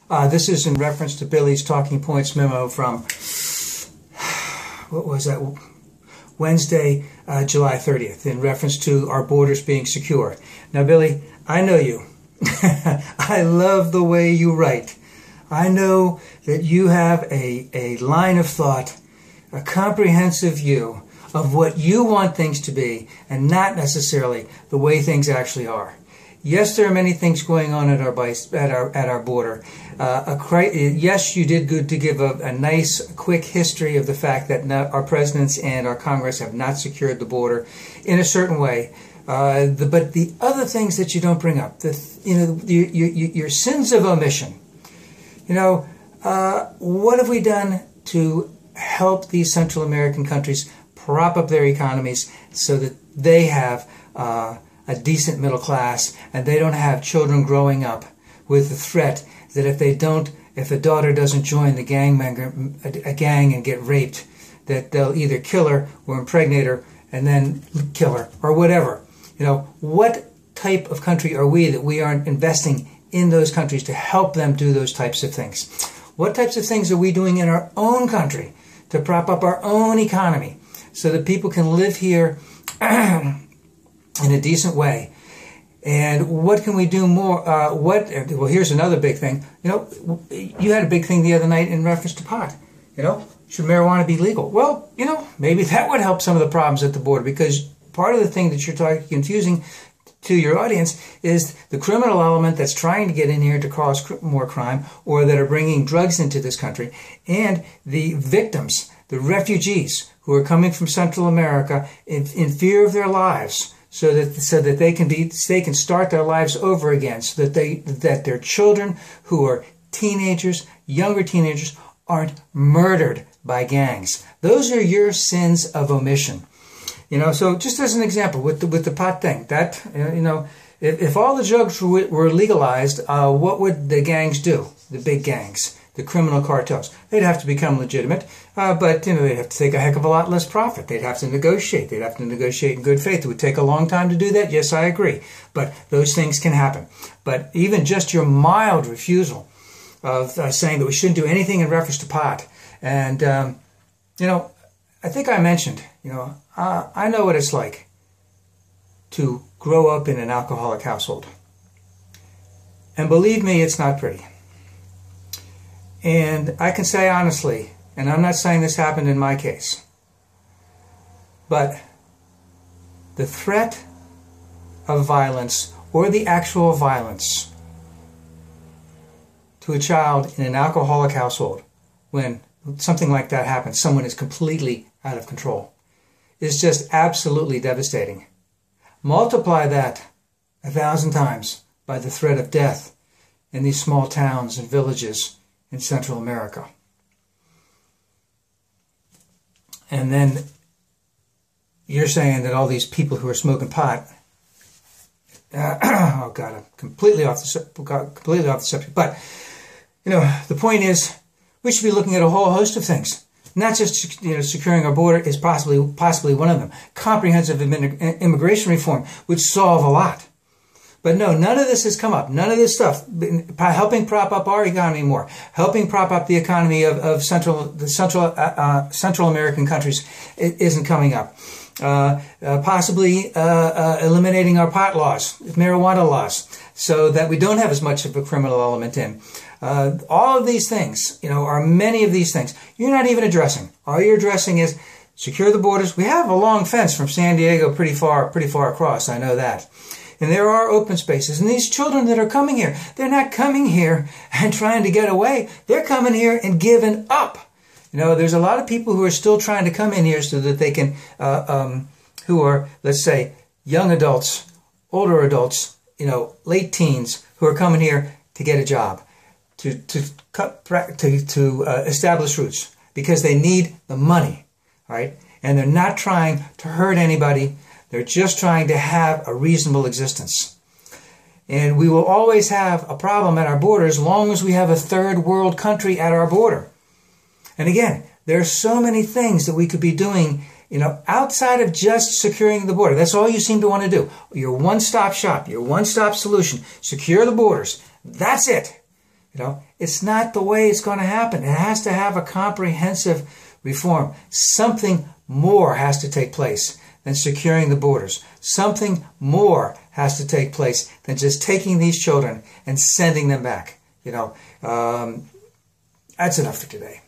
This is in reference to Billy's talking points memo from, what was that, Wednesday, July 30th, in reference to our borders being secure. Now, Billy, I know you. I love the way you write. I know that you have a line of thought, a comprehensive view of what you want things to be, and not necessarily the way things actually are. Yes, there are many things going on at our border. Yes, you did good to give a nice, quick history of the fact that our presidents and our Congress have not secured the border in a certain way. But the other things that you don't bring up, your sins of omission. What have we done to help these Central American countries prop up their economies so that they have a decent middle class, and they don't have children growing up with the threat that if the daughter doesn't join a gang and get raped, that they'll either kill her or impregnate her and then kill her or whatever. What type of country are we that we aren't investing in those countries to help them do those types of things? What types of things are we doing in our own country to prop up our own economy so that people can live here in a decent way? And what can we do more? Well, here's another big thing. You had a big thing the other night in reference to pot. Should marijuana be legal? Well, maybe that would help some of the problems at the border, because part of the thing that you're confusing to your audience is the criminal element that's trying to get in here to cause more crime, or that are bringing drugs into this country, and the victims, the refugees who are coming from Central America in fear of their lives, so that they can start their lives over again, so that their children who are teenagers, younger teenagers, aren't murdered by gangs. Those are your sins of omission. So just as an example, with the pot thing, that if all the drugs were legalized, what would the gangs do? The big gangs, the criminal cartels. They'd have to become legitimate, but they'd have to take a heck of a lot less profit. They'd have to negotiate. They'd have to negotiate in good faith. It would take a long time to do that. Yes, I agree. But those things can happen. But even just your mild refusal of saying that we shouldn't do anything in reference to pot, and I think I mentioned, I know what it's like to grow up in an alcoholic household. And believe me, it's not pretty. And I can say honestly, and I'm not saying this happened in my case, but the threat of violence, or the actual violence, to a child in an alcoholic household, when something like that happens, someone is completely out of control, is just absolutely devastating. Multiply that 1,000 times by the threat of death in these small towns and villages in Central America. And then you're saying that all these people who are smoking pot, oh God, I'm completely off the subject. But the point is, we should be looking at a whole host of things. Not just securing our border is possibly one of them. Comprehensive immigration reform would solve a lot. But no, none of this has come up. None of this stuff helping prop up our economy more, helping prop up the economy of Central American countries isn't coming up. Possibly eliminating our pot laws, marijuana laws, so that we don't have as much of a criminal element in. All of these things, are many of these things you're not even addressing. All you're addressing is secure the borders. We have a long fence from San Diego pretty far across. I know that. And there are open spaces. And these children that are coming here, they're not coming here and trying to get away. They're coming here and giving up. There's a lot of people who are still trying to come in here so that they can, who are, let's say, young adults, older adults, late teens, who are coming here to get a job, to establish roots, because they need the money, right? And they're not trying to hurt anybody. They're just trying to have a reasonable existence. And we will always have a problem at our border as long as we have a third world country at our border. And again, there are so many things that we could be doing, outside of just securing the border. That's all you seem to want to do. Your one-stop shop, your one-stop solution. Secure the borders. That's it. It's not the way it's going to happen. It has to have a comprehensive reform. Something more has to take place than securing the borders. Something more has to take place than just taking these children and sending them back. That's enough for today.